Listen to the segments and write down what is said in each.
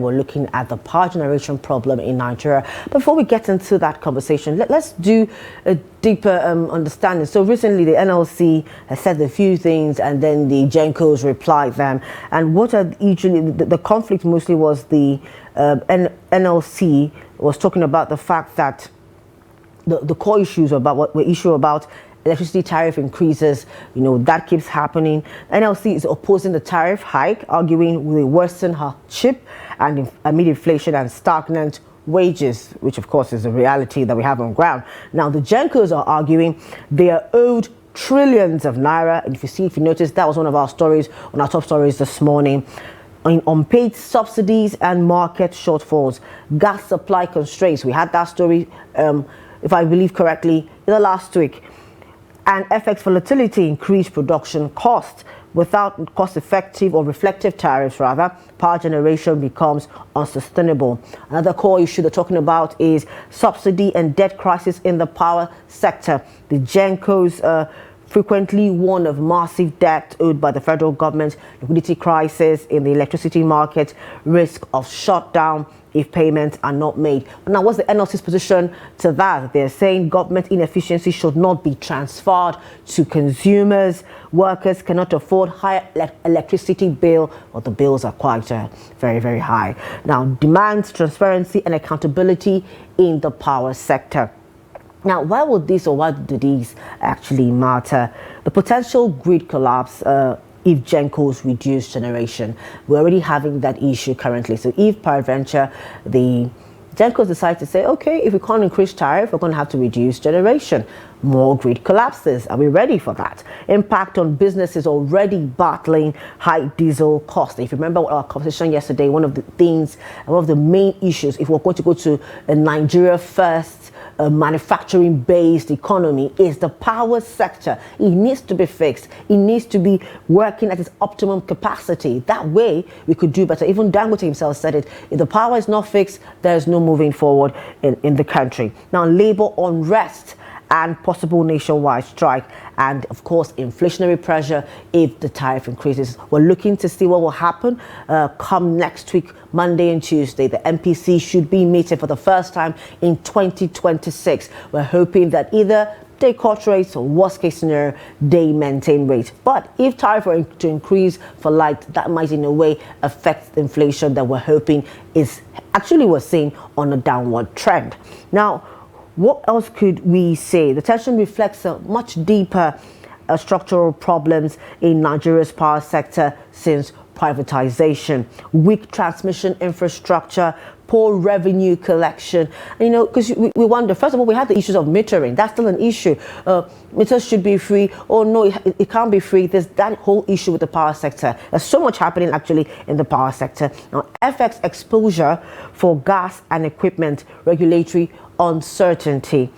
we're looking at the power generation problem in Nigeria. Before we get into that conversation, let's do a deeper understanding. So recently the NLC has said a few things and then the GENCOs replied them. And what are usually the conflict mostly was the NLC was talking about the fact that the core issues about what we issue about electricity tariff increases, that keeps happening. NLC is opposing the tariff hike, arguing will worsen hardship and amid inflation and stagnant wages, which of course is the reality that we have on ground. Now the GENCOs are arguing they are owed trillions of naira. And if you notice, that was one of our stories, on our top stories this morning. Unpaid subsidies and market shortfalls, gas supply constraints. We had that story, if I believe correctly, in the last week. And FX volatility increased production costs. Without cost-effective or reflective tariffs, rather, power generation becomes unsustainable. Another core issue they're talking about is subsidy and debt crisis in the power sector. The GENCOs frequently warn of massive debt owed by the federal government, liquidity crisis in the electricity market, risk of shutdown if payments are not made. Now, what's the NLC's position to that? They're saying government inefficiency should not be transferred to consumers. Workers cannot afford higher electricity bill, or the bills are quite very, very high. Now, demands transparency and accountability in the power sector. Now, why would this, or why do these actually matter? The potential grid collapse if GENCOs reduce generation. We're already having that issue currently. So if peradventure the GENCOs decide to say, okay, if we can't increase tariff, we're going to have to reduce generation. More grid collapses. Are we ready for that? Impact on businesses already battling high diesel costs. If you remember our conversation yesterday, one of the things, one of the main issues, if we're going to go to a Nigeria first manufacturing-based economy, is the power sector. It needs to be fixed. It needs to be working at its optimum capacity. That way, we could do better. Even Dangote himself said it. If the power is not fixed, there is no moving forward in the country. Now, labor unrest and possible nationwide strike, and of course inflationary pressure if the tariff increases. We're looking to see what will happen come next week, Monday and Tuesday. The MPC should be meeting for the first time in 2026. We're hoping that either they cut rates, or worst case scenario, they maintain rates. But if tariff were to increase for light, that might in a way affect inflation that we're hoping is actually we're seeing on a downward trend. Now, what else could we say? The tension reflects a much deeper structural problems in Nigeria's power sector since privatization. Weak transmission infrastructure, poor revenue collection. Because we wonder, first of all, we had the issues of metering. That's still an issue. Meters should be free. Oh no, it can't be free. There's that whole issue with the power sector. There's so much happening actually in the power sector. Now, FX exposure for gas and equipment, regulatory uncertainty.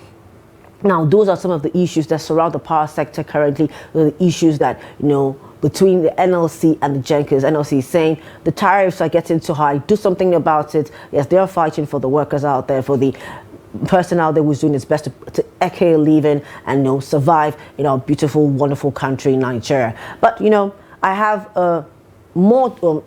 Now, those are some of the issues that surround the power sector currently. The issues that, between the NLC and the GENCOs. NLC is saying the tariffs are getting too high. Do something about it. Yes, they are fighting for the workers out there, for the person out there who's doing his best to echo living and survive in our beautiful, wonderful country, Nigeria. But I have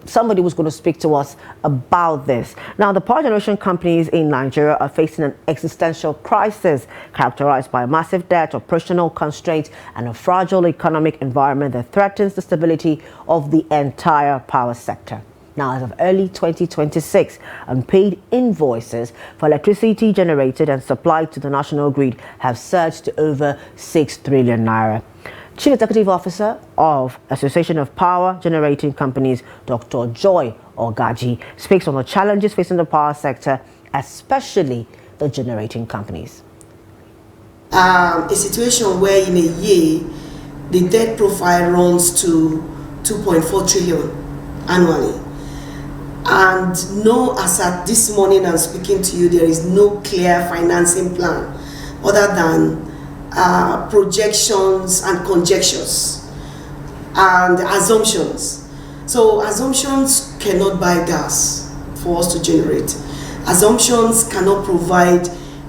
somebody was going to speak to us about this. Now, the power generation companies in Nigeria are facing an existential crisis characterized by massive debt, operational constraints, and a fragile economic environment that threatens the stability of the entire power sector. Now, as of early 2026, unpaid invoices for electricity generated and supplied to the national grid have surged to over 6 trillion naira. Chief Executive Officer of Association of Power Generating Companies, Dr. Joy Ogaji, speaks on the challenges facing the power sector, especially the generating companies. A situation where in a year, the debt profile runs to 2.4 trillion annually. And as at this morning I'm speaking to you, there is no clear financing plan other than projections and conjectures and assumptions. So assumptions cannot buy gas for us to generate. Assumptions cannot provide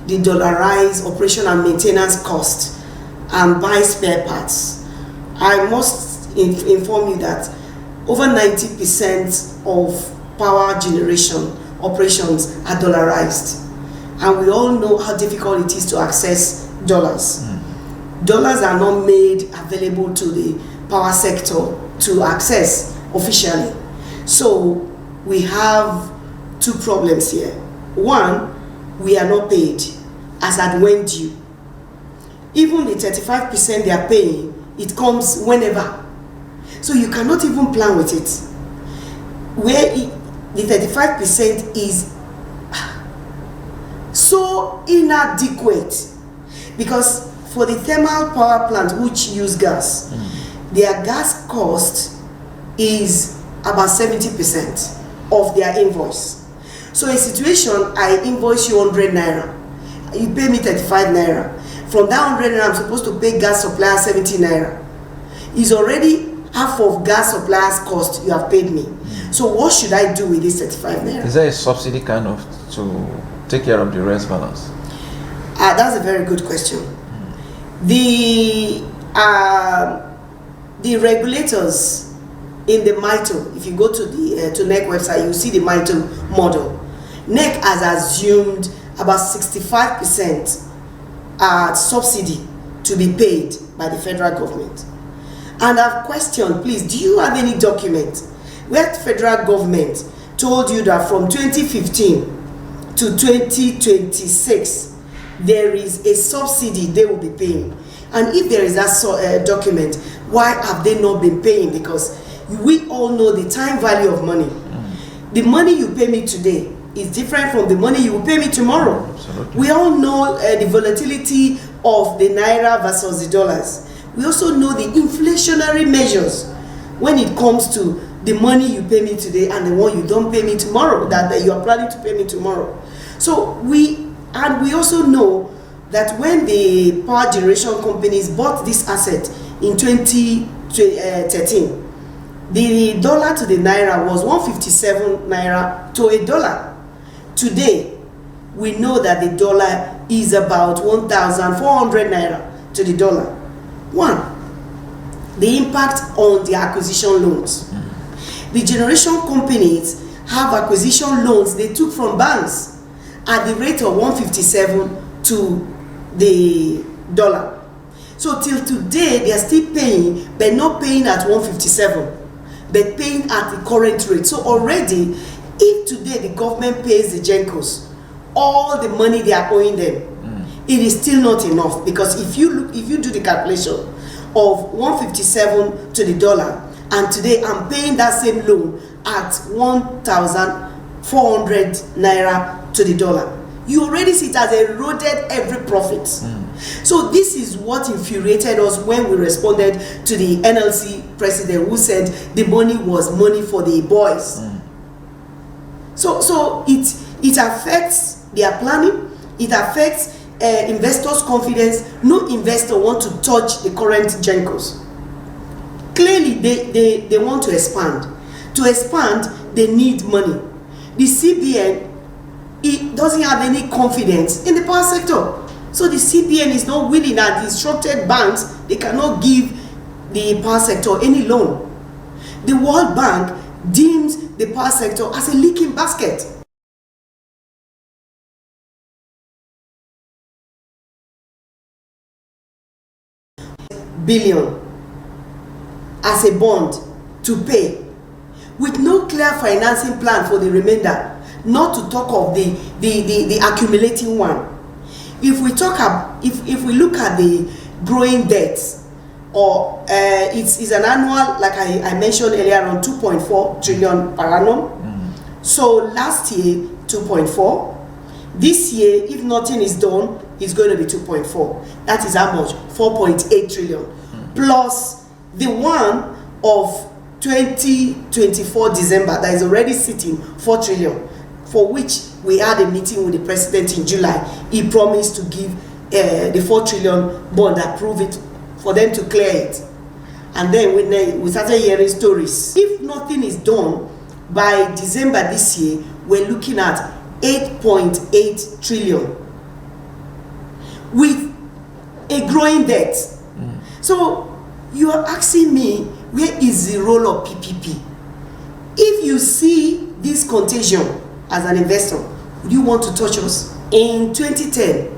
the dollarized operation and maintenance cost and buy spare parts. I must inform you that over 90% of power generation operations are dollarized. And we all know how difficult it is to access dollars. Dollars are not made available to the power sector to access officially. So we have two problems here. One, we are not paid as at when due. Even the 35% they are paying, it comes whenever. So you cannot even plan with it. Where the 35% is so inadequate, because for the thermal power plants which use gas, their gas cost is about 70% of their invoice. So a situation, I invoice you 100 naira, you pay me 35 naira. From that 100 naira, I'm supposed to pay gas supplier 70 naira. It's already half of gas supplier's cost you have paid me. So what should I do with this 35 naira? Is there a subsidy kind of to take care of the rest balance? That's a very good question. The regulators in the MITO, if you go to the to NEC website, you see the MITO model. NEC has assumed about 65% subsidy to be paid by the federal government. And I've questioned, please, do you have any document where the federal government told you that from 2015 to 2026 there is a subsidy they will be paying? And if there is that document, why have they not been paying? Because we all know the time value of money. The money you pay me today is different from the money you will pay me tomorrow. Absolutely. We all know the volatility of the naira versus the dollars. We also know the inflationary measures when it comes to the money you pay me today and the one you don't pay me tomorrow, that you are planning to pay me tomorrow. So we also know that when the power generation companies bought this asset in 2013, the dollar to the naira was 157 naira to a dollar. Today, we know that the dollar is about 1,400 naira to the dollar. One, the impact on the acquisition loans. The generation companies have acquisition loans they took from banks at the rate of 157 to the dollar. So till today, they are still paying, but not paying at 157, but paying at the current rate. So already, if today the government pays the Gencos all the money they are owing them, it is still not enough, because if you do the calculation of 157 to the dollar, and today I'm paying that same loan at 1,400 naira to the dollar, you already see it has eroded every profit. So this is what infuriated us when we responded to the NLC president, who said the money was money for the boys. So it affects their planning, it affects investors' confidence. No investor want to touch the current Gencos. Clearly, they want to expand. To expand, they need money. The CBN, it doesn't have any confidence in the power sector. So the CBN is not willing, that the instructed banks, they cannot give the power sector any loan. The World Bank deems the power sector as a leaking basket. Billion as a bond to pay, with no clear financing plan for the remainder, not to talk of the accumulating one. If we look at the growing debts, or it's an annual, like I mentioned earlier, on 2.4 trillion per annum. So last year 2.4. This year, if nothing is done, it's going to be 2.4. That is how much? 4.8 trillion. Plus the one of 2024 December that is already sitting 4 trillion, for which we had a meeting with the president in July. He promised to give the 4 trillion bond, approve it for them to clear it. And then we started hearing stories. If nothing is done by December this year, we're looking at 8.8 trillion with a growing debt. So you are asking me, where is the role of PPP? If you see this contagion as an investor, would you want to touch us? In 2010,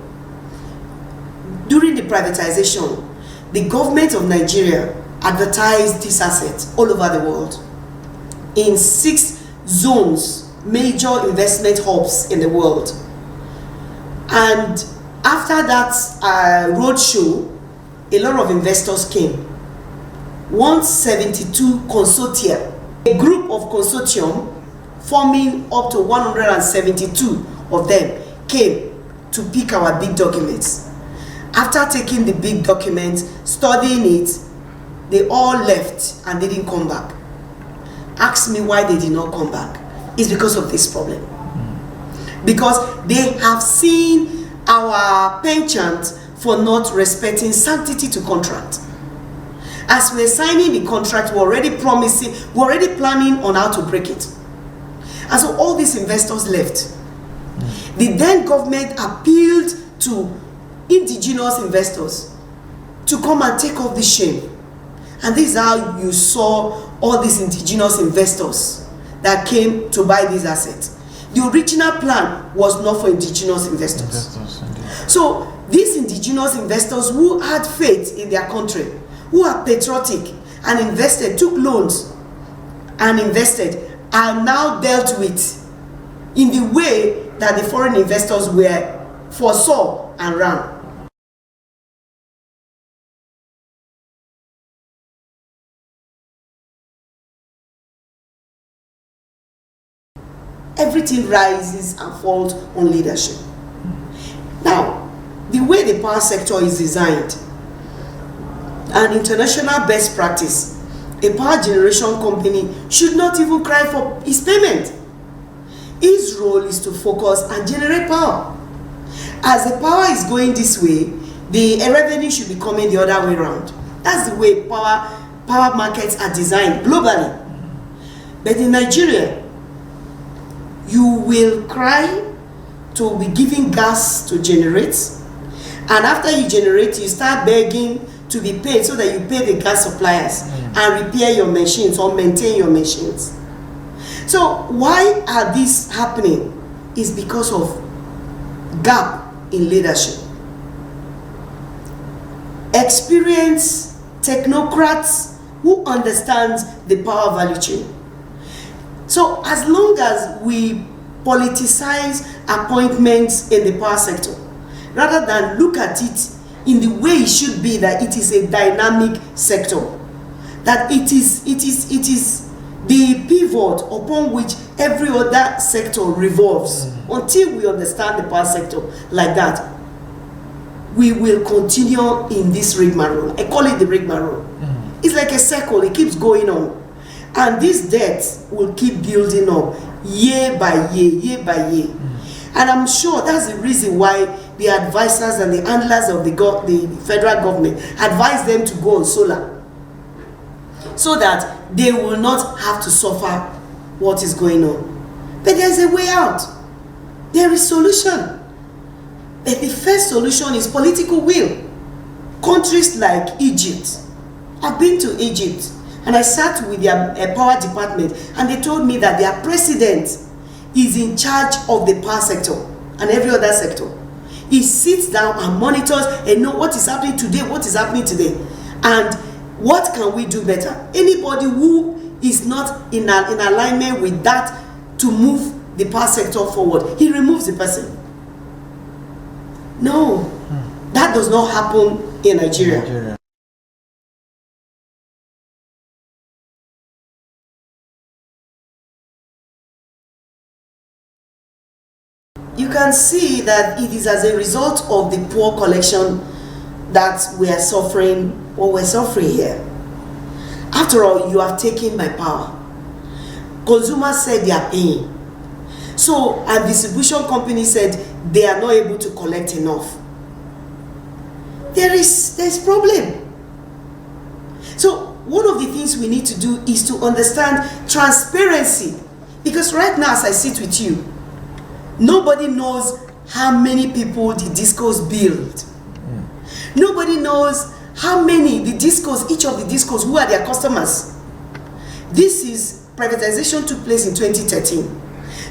during the privatization, the government of Nigeria advertised this asset all over the world in 6 zones, major investment hubs in the world. And after that roadshow, a lot of investors came. 172 consortia, a group of consortium forming up to 172 of them came to pick our big documents. After taking the big documents, studying it, they all left and they didn't come back. Ask me why they did not come back. It's because of this problem. Because they have seen our penchant for not respecting sanctity to contract. As we're signing the contract, we're already promising, we're already planning on how to break it. And so all these investors left. The then government appealed to indigenous investors to come and take off this shame. And this is how you saw all these indigenous investors that came to buy these assets. The original plan was not for indigenous investors. So these indigenous investors who had faith in their country, who are patriotic and invested, took loans and invested, are now dealt with in the way that the foreign investors were foresaw and ran. Everything rises and falls on leadership. Now, the way the power sector is designed, an international best practice, a power generation company should not even cry for its payment. Its role is to focus and generate power. As the power is going this way, the revenue should be coming the other way around. That's the way power markets are designed globally. But in Nigeria, you will cry to be giving gas to generate, and after you generate, you start begging to be paid so that you pay the gas suppliers and repair your machines or maintain your machines. So why are these happening? Is because of gap in leadership. Experienced technocrats who understand the power value chain. So as long as we politicize appointments in the power sector, rather than look at it in the way it should be, that it is a dynamic sector, that it is the pivot upon which every other sector revolves. Until we understand the power sector like that, we will continue in this rigmarole. I call it the rigmarole. It's like a circle, it keeps going on. And this debt will keep building up year by year by year. And I'm sure that's the reason why the advisors and the handlers of the federal government advise them to go on solar, so that they will not have to suffer what is going on. But there's a way out. There is solution. But the first solution is political will. Countries like Egypt, I've been to Egypt, and I sat with their power department, and they told me that their president is in charge of the power sector and every other sector. He sits down and monitors and knows what is happening today, what is happening today, and what can we do better. Anybody who is not in alignment with that to move the power sector forward, he removes the person. No, that does not happen in Nigeria. You can see that it is as a result of the poor collection that we are suffering what we're suffering here. After all, you have taken my power. Consumers said they are paying. So, a distribution company said they are not able to collect enough. There's problem. So, one of the things we need to do is to understand transparency. Because right now, as I sit with you, nobody knows how many people the discos build. Nobody knows how many the discos, each of the discos, who are their customers. This is privatization took place in 2013.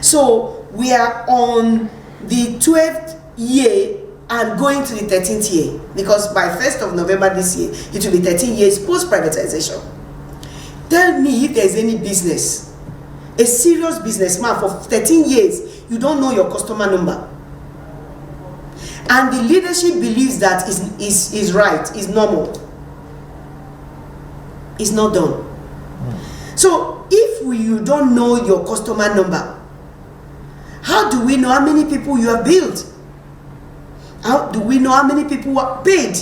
So we are on the 12th year and going to the 13th year, because by 1st of November this year, it will be 13 years post-privatization. Tell me if there's any business, a serious businessman for 13 years, you don't know your customer number. And the leadership believes that is right, is normal. It's not done. So if you don't know your customer number, how do we know how many people you have billed? How do we know how many people are paid?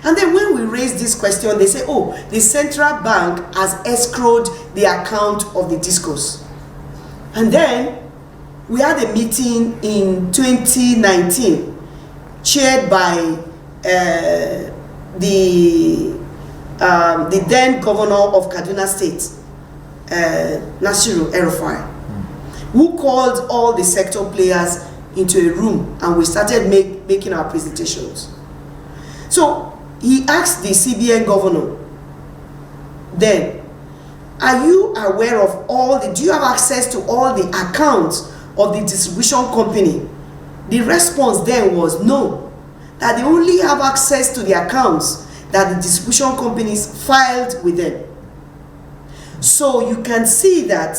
And then when we raise this question, they say, oh, the central bank has escrowed the account of the discos. And then we had a meeting in 2019 chaired by the then governor of Kaduna State, Nasiru El-Rufai, who called all the sector players into a room, and we started making our presentations. So he asked the CBN governor then, are you aware of do you have access to all the accounts of the distribution company? The response then was no, that they only have access to the accounts that the distribution companies filed with them. So you can see that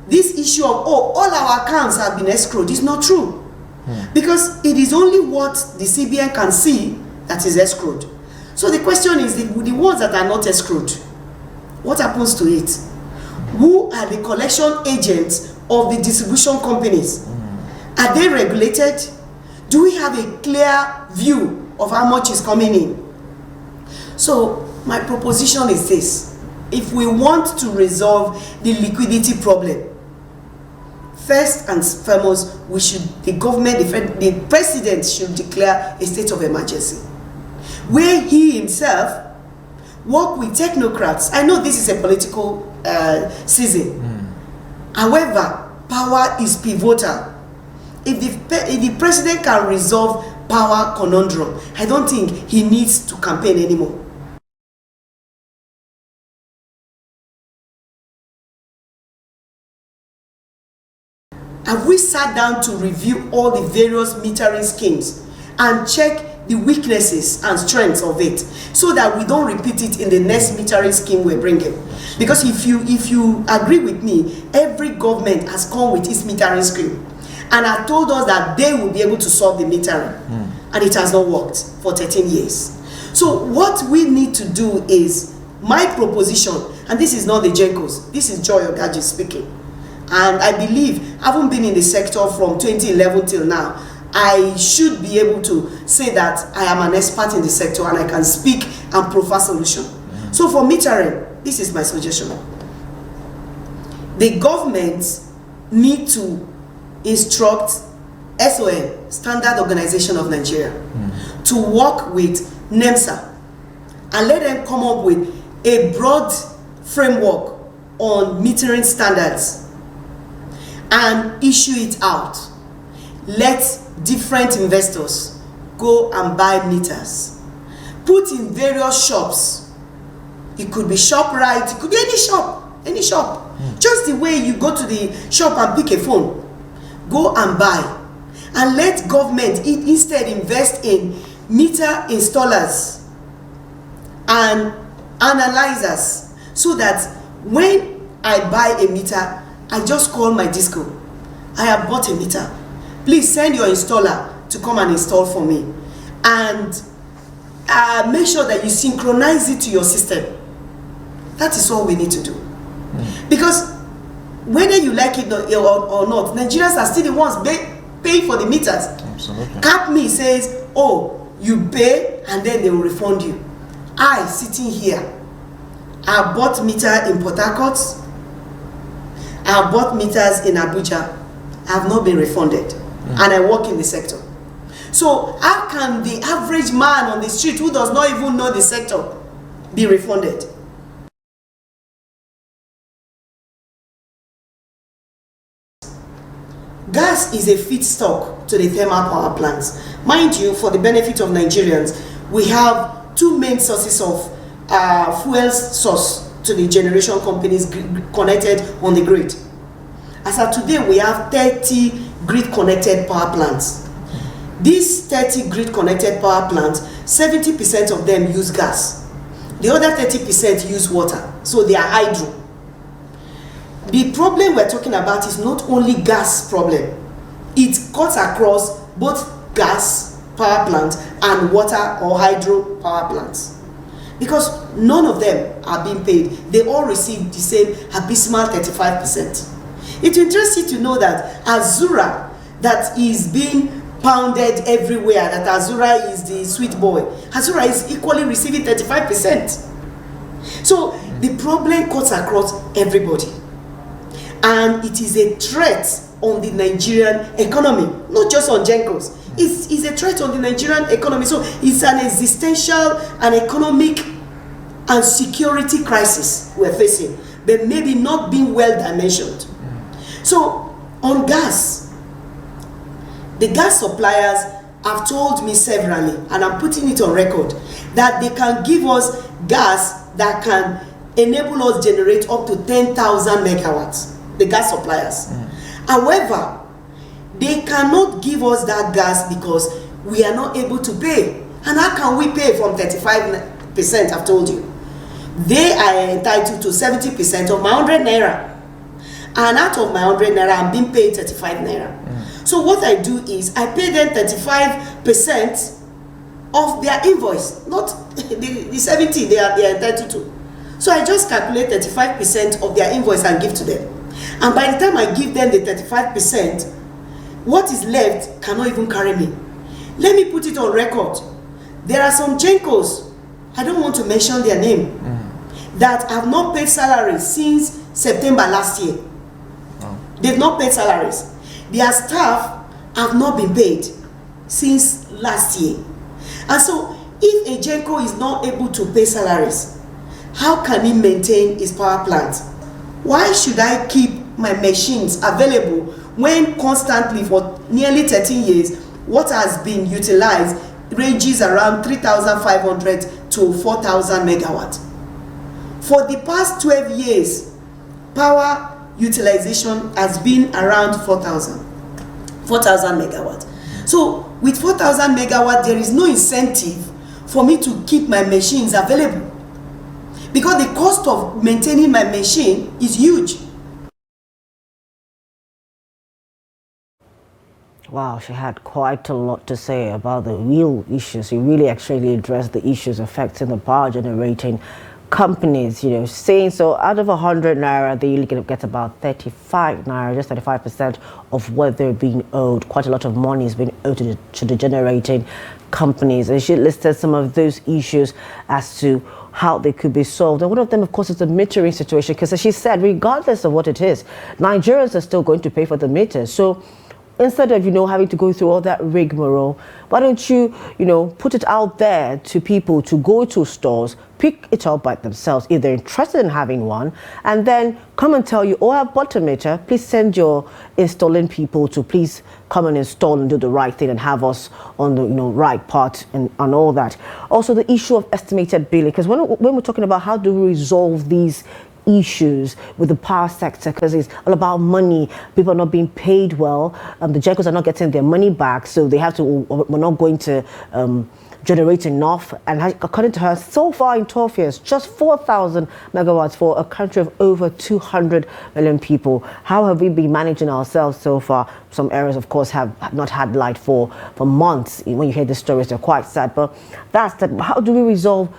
this issue of, oh, all our accounts have been escrowed is not true. Because it is only what the CBN can see that is escrowed. So the question is, the ones that are not escrowed, what happens to it? Who are the collection agents of the distribution companies? Are they regulated? Do we have a clear view of how much is coming in? So my proposition is this: if we want to resolve the liquidity problem, first and foremost, the president should declare a state of emergency, where he himself work with technocrats. I know this is a political season. However, power is pivotal. If the president can resolve power conundrum, I don't think he needs to campaign anymore. Have we sat down to review all the various metering schemes and check the weaknesses and strengths of it, so that we don't repeat it in the next metering scheme we're bringing? Because if you agree with me, every government has come with its metering scheme and have told us that they will be able to solve the metering, and it has not worked for 13 years. So what we need to do is, my proposition, and this is not the Jenkos, this is Joy Ogaji speaking, and I believe, having been in the sector from 2011 till now, I should be able to say that I am an expert in the sector and I can speak and provide solution. So for metering, this is my suggestion. The government need to instruct SON, Standard Organization of Nigeria, to work with NEMSA and let them come up with a broad framework on metering standards and issue it out. Let different investors go and buy meters, put in various shops. It could be ShopRite, it could be any shop. Just the way you go to the shop and pick a phone, go and buy, and let government instead invest in meter installers and analyzers, so that when I buy a meter, I just call my disco, I have bought a meter, please send your installer to come and install for me, and make sure that you synchronize it to your system. That is all we need to do. Because whether you like it or not, Nigerians are still the ones paying for the meters. Absolutely. CapMe says, oh, you pay and then they will refund you. I, sitting here, I bought meter in Port Harcourt, I bought meters in Abuja, I have not been refunded, and I work in the sector. So how can the average man on the street who does not even know the sector be refunded? Gas is a feedstock to the thermal power plants. Mind you, for the benefit of Nigerians, we have two main sources of fuel source to the generation companies connected on the grid. As of today, we have 30 grid-connected power plants. These 30 grid-connected power plants, 70% of them use gas. The other 30% use water, so they are hydro. The problem we're talking about is not only gas problem. It cuts across both gas power plants and water or hydro power plants. Because none of them are being paid. They all receive the same abysmal 35%. It interests you to know that Azura, that is being pounded everywhere, that Azura is the sweet boy, Azura is equally receiving 35%. So the problem cuts across everybody. And it is a threat on the Nigerian economy, not just on Gencos. It's a threat on the Nigerian economy. So it's an existential and economic and security crisis we're facing, but maybe not being well dimensioned. So on gas, the gas suppliers have told me severally, and I'm putting it on record, that they can give us gas that can enable us generate up to 10,000 megawatts, the gas suppliers. However, they cannot give us that gas because we are not able to pay. And how can we pay from 35%, I've told you? They are entitled to 70% of my 100 naira. And out of my 100 naira, I'm being paid 35 naira. So what I do is I pay them 35% of their invoice, not the 70 they are entitled to. So I just calculate 35% of their invoice and give to them. And by the time I give them the 35%, what is left cannot even carry me. Let me put it on record. There are some Gencos, I don't want to mention their name, that have not paid salaries since September last year. They've not paid salaries. Their staff have not been paid since last year. And so if a Genco is not able to pay salaries, how can he maintain his power plant? Why should I keep my machines available when constantly for nearly 13 years, what has been utilized ranges around 3,500 to 4,000 megawatts? For the past 12 years, power utilization has been around 4,000 megawatts. So with 4,000 megawatts, there is no incentive for me to keep my machines available, because the cost of maintaining my machine is huge. Wow, she had quite a lot to say about the real issues. She really actually addressed the issues affecting the power generating companies, you know, saying so out of 100 naira, they usually get about 35 naira, just 35% of what they're being owed. Quite a lot of money is being owed to the generating companies. And she listed some of those issues as to how they could be solved. And one of them, of course, is the metering situation, because as she said, regardless of what it is, Nigerians are still going to pay for the meters. So instead of, having to go through all that rigmarole, why don't you, put it out there to people to go to stores, pick it up by themselves if they're interested in having one, and then come and tell you, oh, I've bought a meter, please send your installing people to please come and install and do the right thing and have us on the right part and all that. Also, the issue of estimated billing, because when we're talking about how do we resolve these issues with the power sector, because it's all about money, people are not being paid well, the Gencos are not getting their money back, so they have to, we're not going to generate enough. And according to her, so far in 12 years, just 4,000 megawatts for a country of over 200 million people. How have we been managing ourselves so far? Some areas, of course, have not had light for months. When you hear the stories, they're quite sad, but that's that. How do we resolve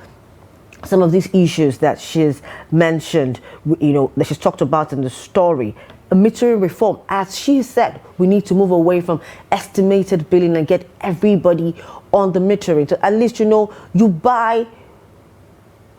some of these issues that she's mentioned, that she's talked about in the story? A metering reform, as she said, we need to move away from estimated billing and get everybody on the metering. So at least, you buy,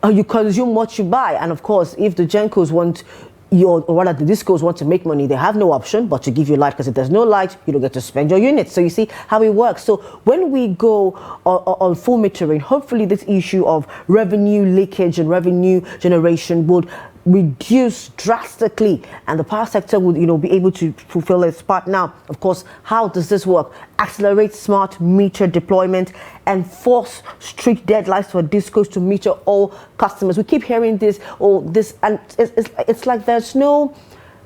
or you consume what you buy. And of course, if the Gencos want, or rather the discos want to make money, they have no option but to give you light, because if there's no light, you don't get to spend your units. So you see how it works. So when we go on full metering, hopefully this issue of revenue leakage and revenue generation would reduce drastically, and the power sector would, be able to fulfill its part. Now, of course, how does this work? Accelerate smart meter deployment, enforce strict deadlines for discos to meter all customers. We keep hearing this, and it's like there's no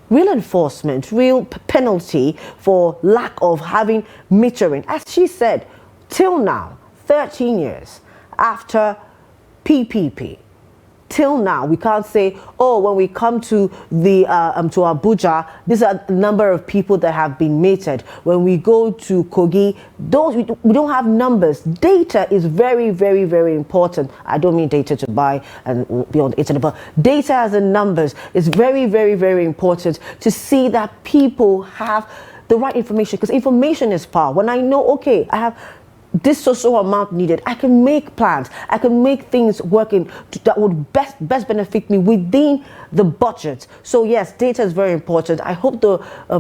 real enforcement, real penalty for lack of having metering. As she said, till now, 13 years after PPP, till now, we can't say, oh, when we come to the to Abuja, these are the number of people that have been metered. When we go to Kogi, those we don't have numbers. Data is very, very, very important. I don't mean data to buy and be on the internet, but data as in numbers is very, very, very important to see that people have the right information, because information is power. When I know, okay, I have this social amount needed, I can make plans, I can make things working that would best benefit me within the budget. So yes, data is very important. I hope the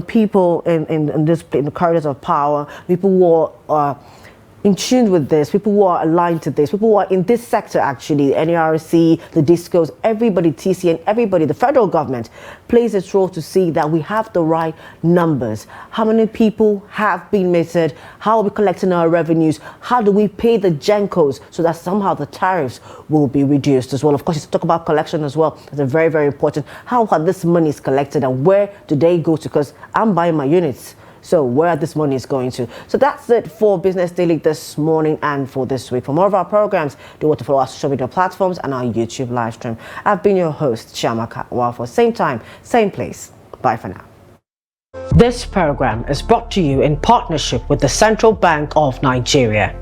people in the corridors of power, people who are in tune with this, people who are aligned to this, people who are in this sector, actually, the NERC, the discos, everybody, TCN, everybody, the federal government plays its role to see that we have the right numbers. How many people have been metered? How are we collecting our revenues? How do we pay the GENCOs so that somehow the tariffs will be reduced as well? Of course, you talk about collection as well. That's very, very important. How are this money is collected and where do they go to? Because I'm buying my units. So where this money is going to. So that's it for Business Daily this morning and for this week. For more of our programs, do want to follow our social media platforms and our YouTube live stream. I've been your host, Chiamaka Wafo. Same time, same place. Bye for now. This program is brought to you in partnership with the Central Bank of Nigeria.